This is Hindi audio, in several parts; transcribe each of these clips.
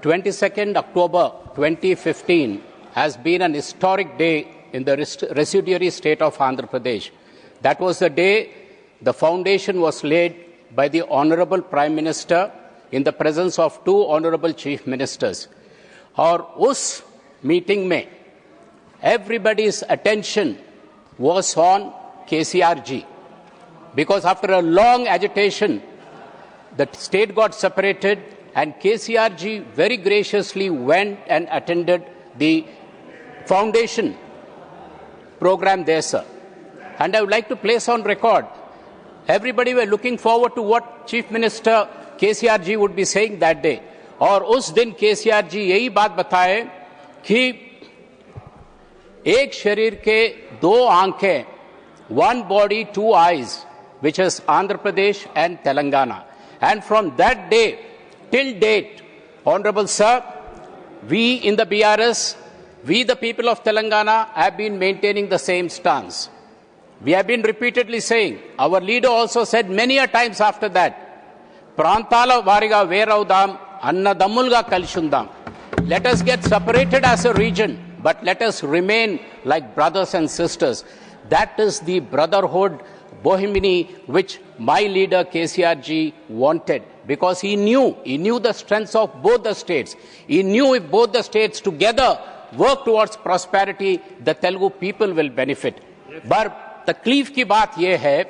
22nd October 2015 has been an historic day in the residuary state of Andhra Pradesh. That was the day the foundation was laid by the Honorable Prime Minister in the presence of two Honorable Chief Ministers. और उस meeting में everybody's attention was on KCRG because after a long agitation, the state got separated and KCRG very graciously went and attended the foundation program there, sir. And I would like to place on record, everybody were looking forward to what Chief Minister KCRG would be saying that day. और उस दिन KCRG यही बात बताए कि एक शरीर के दो आंखें, one body, two eyes, which is Andhra Pradesh and Telangana. And from that day till date, Honorable Sir, we in the BRS, we the people of Telangana have been maintaining the same stance. We have been repeatedly saying, our leader also said many a times after that, Prantala Variga Veraudam, Annadamulga Kalshundam. Let us get separated as a region, but let us remain like brothers and sisters. That is the brotherhood, Bohemini, which my leader KCRG wanted, because he knew the strengths of both the states. He knew if both the states together work towards prosperity, the Telugu people will benefit. But तकलीफ की बात यह है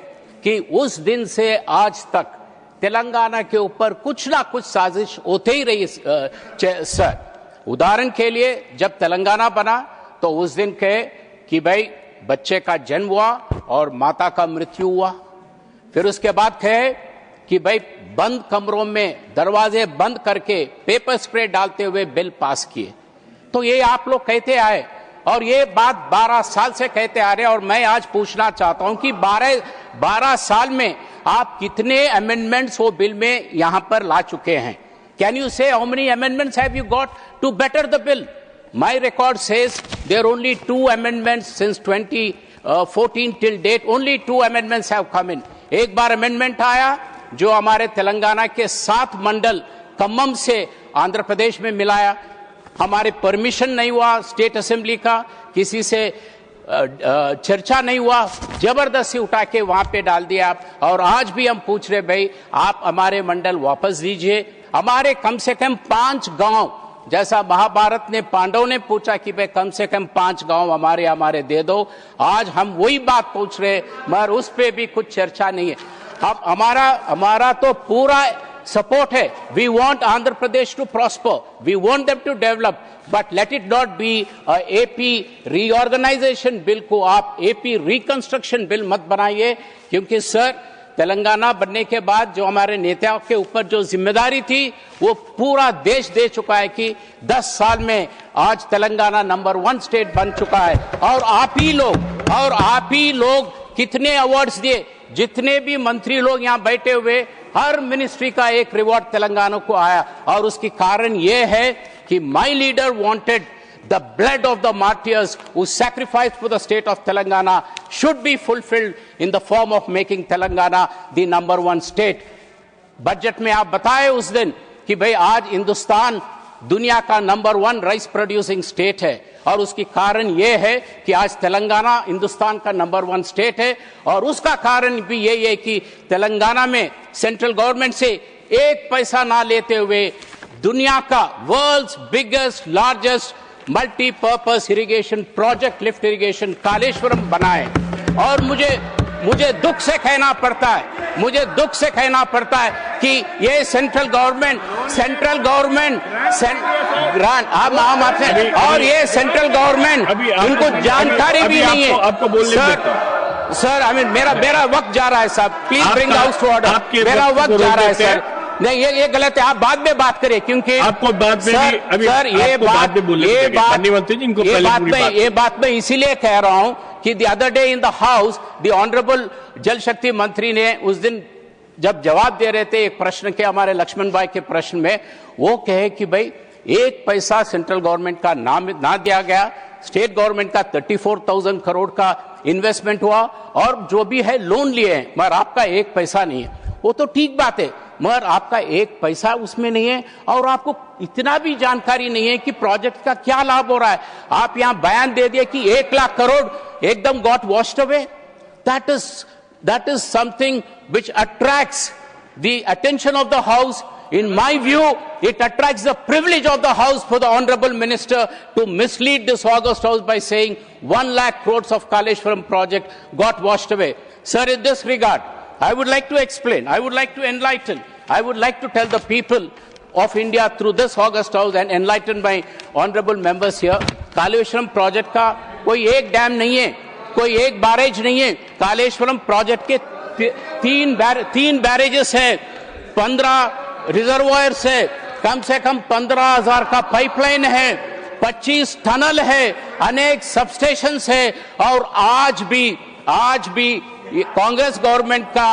कि उस दिन से आज तक तेलंगाना के ऊपर कुछ ना कुछ साजिश होते ही रही सर। उदाहरण के लिए जब तेलंगाना बना तो उस दिन कहे कि भाई बच्चे का जन्म हुआ और माता का मृत्यु हुआ, फिर उसके बाद कहे कि भाई बंद कमरों में दरवाजे बंद करके पेपर स्प्रे डालते हुए बिल पास किए। तो ये आप लोग कहते आए और ये बात 12 साल से कहते आ रहे हैं। और मैं आज पूछना चाहता हूं कि 12 साल में आप कितने अमेंडमेंट्स वो बिल में यहां पर ला चुके हैं? Can you say how many amendments have you got to better the bill? My record says there only 2 amendments since 2014 till date, only 2 amendments have come in. एक बार अमेंडमेंट आया जो हमारे तेलंगाना के 7 मंडल खम्मम से आंध्र प्रदेश में मिलाया, हमारे परमिशन नहीं हुआ स्टेट असेंबली का, किसी से चर्चा नहीं हुआ, जबरदस्ती उठा के वहां पे डाल दिया आप। और आज भी हम पूछ रहे भाई आप हमारे मंडल वापस दीजिए। हमारे कम से कम 5 गांव, जैसा महाभारत ने पांडव ने पूछा कि भाई कम से कम 5 गांव हमारे दे दो, आज हम वही बात पूछ रहे मगर उस पे भी कुछ चर्चा नहीं है। अब हमारा तो पूरा support hai. We want Andhra Pradesh to prosper. We want them to develop. But let it not be a AP reorganization bill को आप AP reconstruction bill मत बनाइए, क्योंकि सर तेलंगाना बनने के बाद जो हमारे नेताओं के ऊपर जो जिम्मेदारी थी वो पूरा देश दे चुका है कि 10 साल में आज तेलंगाना नंबर 1 स्टेट बन चुका है। और आप ही लोग कितने अवार्ड्स दिए, जितने भी मंत्री लोग यहाँ बैठे हुए, हर मिनिस्ट्री का एक रिवॉर्ड तेलंगाना को आया। और उसकी कारण यह है कि my leader wanted the blood of the martyrs who sacrificed for the state of Telangana should be fulfilled in the form of making Telangana the number 1 state. Budget में आप बताए उस दिन कि भाई आज हिंदुस्तान दुनिया का नंबर 1 राइस प्रोड्यूसिंग स्टेट है, और उसकी कारण यह है कि आज तेलंगाना हिंदुस्तान का नंबर 1 स्टेट है। और उसका कारण भी यही है कि तेलंगाना में सेंट्रल गवर्नमेंट से 1 पैसा ना लेते हुए दुनिया का world's biggest largest multipurpose irrigation project lift irrigation Kaleshwaram बनाए। और मुझे दुख से कहना पड़ता है कि ये सेंट्रल गवर्नमेंट ग्रांट और ये सेंट्रल गवर्नमेंट उनको जानकारी भी नहीं है। आपको बोलने सर मेरा वक्त जा रहा है साहब, please bring house to order. मेरा वक्त जा रहा है सर, नहीं ये गलत है, आप बाद में बात करें क्योंकि आपको बाद में अभी सर ये बात मैं इसीलिए कह रहा हूं कि the other day in the house the honourable जल शक्ति मंत्री ने उस दिन जब जवाब दे रहे थे एक प्रश्न के, हमारे लक्ष्मण भाई के प्रश्न में, वो कहे कि भाई 1 पैसा सेंट्रल गवर्नमेंट का ना दिया गया, स्टेट गवर्नमेंट का 34,000 करोड़ का इन्वेस्टमेंट हुआ और जो भी है लोन लिए हैं, मगर आपका 1 पैसा नहीं है। वो तो ठीक बात है, मगर आपका एक पैसा उसमें नहीं है और आपको इतना भी जानकारी नहीं है कि प्रोजेक्ट का क्या लाभ हो रहा है। आप यहां बयान दे दिए कि 1 लाख करोड़ एकदम got washed away. That is something which attracts the attention of the House. In my view, it attracts the privilege of the House for the Honorable Minister to mislead this august House by saying 1 lakh crores of Kaleshwaram project got washed away. Sir, in this regard, I would like to explain, I would like to enlighten, I would like to tell the people of India through this august House and enlighten my honorable members here, Kaleshwaram project का कोई एक डैम नहीं है, कोई एक बैरेज नहीं है। कालेश्वरम प्रोजेक्ट के 3 बैरेजेस है, 15 रिजर्वायर्स है, कम से कम 15,000 का पाइपलाइन है, 25 टनल है, अनेक सबस्टेशंस है। और आज भी कांग्रेस गवर्नमेंट का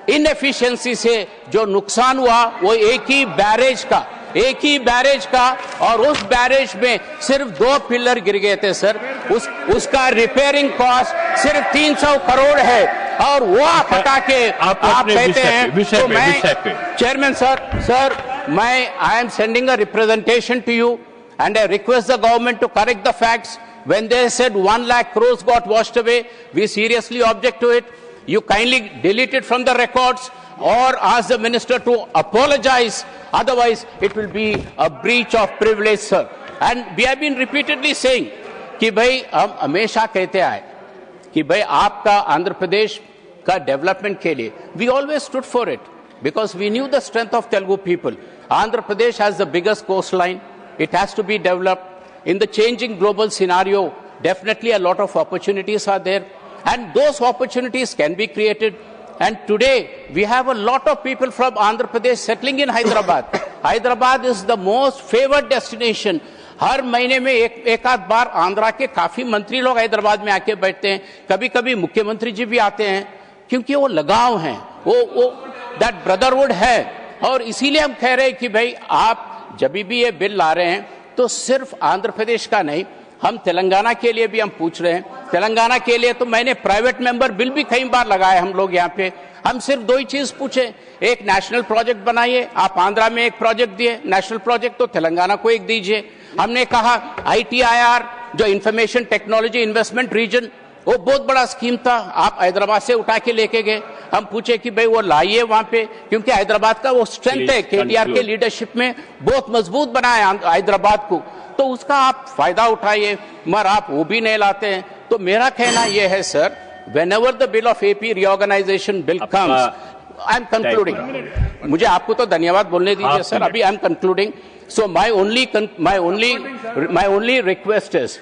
इनएफिशिएंसी से जो नुकसान हुआ वो एक ही बैरेज का और उस बैरेज में सिर्फ 2 पिलर गिर गए थे सर। उसका रिपेयरिंग कॉस्ट सिर्फ 300 करोड़ है और वो आप हटा के आप कहते हैं तो मैं chairman sir I am sending a representation to you and I request the government to correct the facts. When they said 1 lakh crores got washed away, we seriously object to it. You kindly delete it from the records or ask the minister to apologize. Otherwise, it will be a breach of privilege, sir. And we have been repeatedly saying कि भाई हम हमेशा कहते आए कि भाई आपका आंध्र प्रदेश का डेवलपमेंट के लिए we always stood for it because we knew the strength of Telugu people. Andhra Pradesh has the biggest coastline. It has to be developed. In the changing global scenario, definitely a lot of opportunities are there, and those opportunities can be created. And today, we have a lot of people from Andhra Pradesh settling in Hyderabad. Hyderabad is the most favored destination. हर महीने में एक आध बार आंध्रा के काफी मंत्री लोग हैदराबाद में आके बैठते हैं, कभी कभी मुख्यमंत्री जी भी आते हैं, क्योंकि वो लगाव है, वो दैट ब्रदरहुड है। और इसीलिए हम कह रहे हैं कि भाई आप जब भी ये बिल ला रहे हैं तो सिर्फ आंध्र प्रदेश का नहीं, हम तेलंगाना के लिए भी हम पूछ रहे हैं। तेलंगाना के लिए तो मैंने प्राइवेट मेंबर बिल भी कई बार लगाए हम लोग यहाँ पे। हम सिर्फ 2 ही चीज पूछे, एक नेशनल प्रोजेक्ट बनाइए, आप आंध्रा में एक प्रोजेक्ट दिए नेशनल प्रोजेक्ट, तो तेलंगाना को एक दीजिए। हमने कहा ITIR जो इंफॉर्मेशन टेक्नोलॉजी इन्वेस्टमेंट रीजन, वो बहुत बड़ा स्कीम था, आप हैदराबाद से उठा के लेके गए। हम पूछे कि भाई वो लाइए वहां पे, क्योंकि हैदराबाद का वो स्ट्रेंथ है, KTR के लीडरशिप में बहुत मजबूत बनाया हैदराबाद को, तो उसका आप फायदा उठाइए, मगर आप वो भी नहीं लाते हैं। तो मेरा कहना यह है sir, whenever the bill of AP reorganization bill comes, I am concluding. मुझे आपको तो धन्यवाद बोलने दीजिए सर, अभी I am concluding. So my only request is,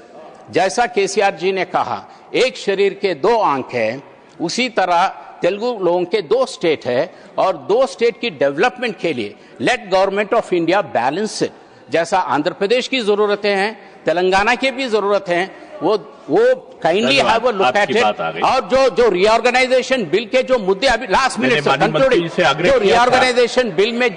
जैसा KCR जी ने कहा, एक शरीर के 2 आंख है, उसी तरह तेलुगु लोगों के 2 स्टेट है, और 2 स्टेट की डेवलपमेंट के लिए let government of India balance it. जैसा आंध्र प्रदेश की जरूरतें हैं, तेलंगाना की भी जरूरत है, वो kindly have a look at it. और जो रीऑर्गेनाइजेशन बिल के जो मुद्दे अभी लास्ट मिनट कंक्लूडिंग, जो रीऑर्गेनाइजेशन बिल में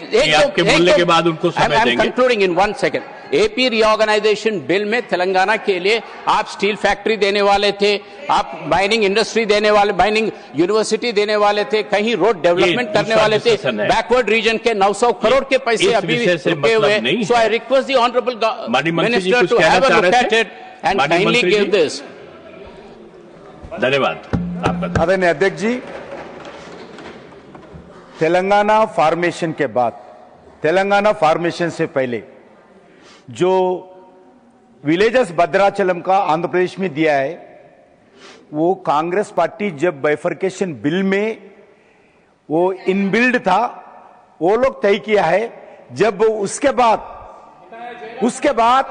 कंक्लूडिंग इन 1 सेकंड, AP रीऑर्गेनाइजेशन बिल में तेलंगाना के लिए आप स्टील फैक्ट्री देने वाले थे, आप माइनिंग इंडस्ट्री देने वाले, माइनिंग यूनिवर्सिटी देने वाले थे, कहीं रोड डेवलपमेंट करने वाले थे, बैकवर्ड रीजन के 900 करोड़ के पैसे अभी रुके हुए। So I request the honourable minister to have a look at it and kindly give this. धन्यवाद। आदरणीय अध्यक्ष जी, तेलंगाना फॉर्मेशन के बाद, तेलंगाना फॉर्मेशन से पहले जो विलेजेस भद्राचलम का आंध्र प्रदेश में दिया है, वो कांग्रेस पार्टी जब बाइफर्केशन बिल में वो इनबिल्ड था, वो लोग तय किया है। जब उसके बाद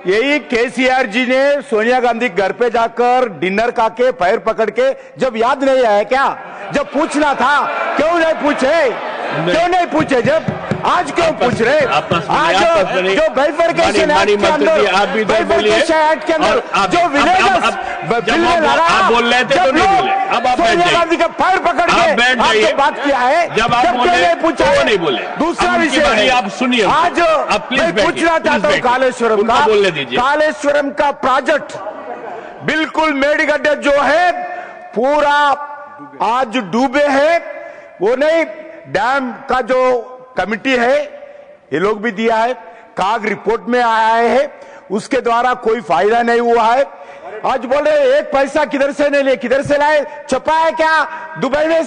यही KCR जी ने सोनिया गांधी घर पे जाकर डिनर खाके पैर पकड़ के, जब याद नहीं आया क्या, जब पूछना था क्यों नहीं पूछे, जब आज क्यों पूछ रहे? आज जो बाइफर्केशन एक्ट के अंदर, बाइफर्केशन एक्ट के अंदर जो विलेजेस बिल में लड़ा, आप बोल रहे थे तो नहीं बोले, अब आप सोनिया गांधी का पैर पकड़ के आपसे बात किया है, जब आप बोले पूछा वो नहीं बोले। दूसरा विषय आप सुनिए, आज मैं पूछना चाहता हूँ कालेश्वरम का प्रोजेक्ट बिल्कुल मेडिगड्ढे जो है पूरा आज डूबे हैं, वो नहीं डैम का जो कमिटी है ये लोग भी दिया है, काग रिपोर्ट में आया है, उसके द्वारा कोई फायदा नहीं हुआ है। आज बोल रहे एक पैसा किधर से नहीं लिए, किधर से लाए? छपा है क्या दुबई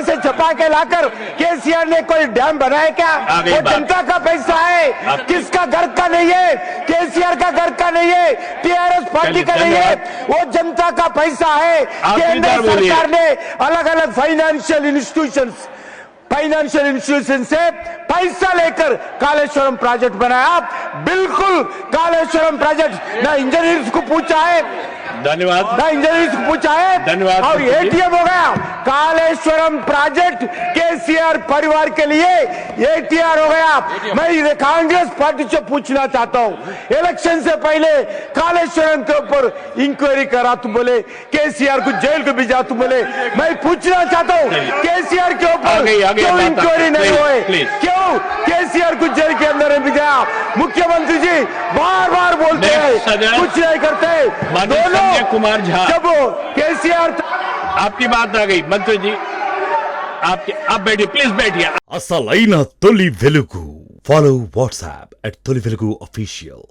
से छपा के लाकर केसीआर ने कोई डैम बनाया क्या? वो जनता का पैसा है, किसका घर का नहीं है, केसीआर का घर का नहीं है, टीआरएस पार्टी का नहीं है, वो जनता का पैसा है। केंद्र सरकार ने अलग अलग फाइनेंशियल इंस्टीट्यूशन से पैसा लेकर कालेश्वरम प्रोजेक्ट बनाया। बिल्कुल कालेश्वरम प्रोजेक्ट ना इंजीनियर्स को पूछा है, धन्यवाद, ना इंजीनियर्स को पूछा है, धन्यवाद। और एटीएम हो गया। कालेश्वरम प्रोजेक्ट केसीआर परिवार के लिए एटीआर हो गया। मैं कांग्रेस पार्टी से पूछना चाहता हूं, इलेक्शन से पहले कालेश्वरम के ऊपर इंक्वायरी करा तुम बोले, केसीआर को जेल को भेजा तुम बोले। मैं पूछना चाहता हूं केसीआर के ऊपर क्यों इंक्वायरी नहीं हुए, क्यों केसीआर को जेल के अंदर नहीं भेजा? मुख्यमंत्री जी बार बार बोलते हैं, कुछ नहीं करते। दोनों कुमार झा, जब केसीआर आपकी बात आ गई मंत्री जी, आपके आप बैठिए, प्लीज बैठिए। అసలైన తొలి వెలుగు. Follow WhatsApp @తొలి వెలుగు official.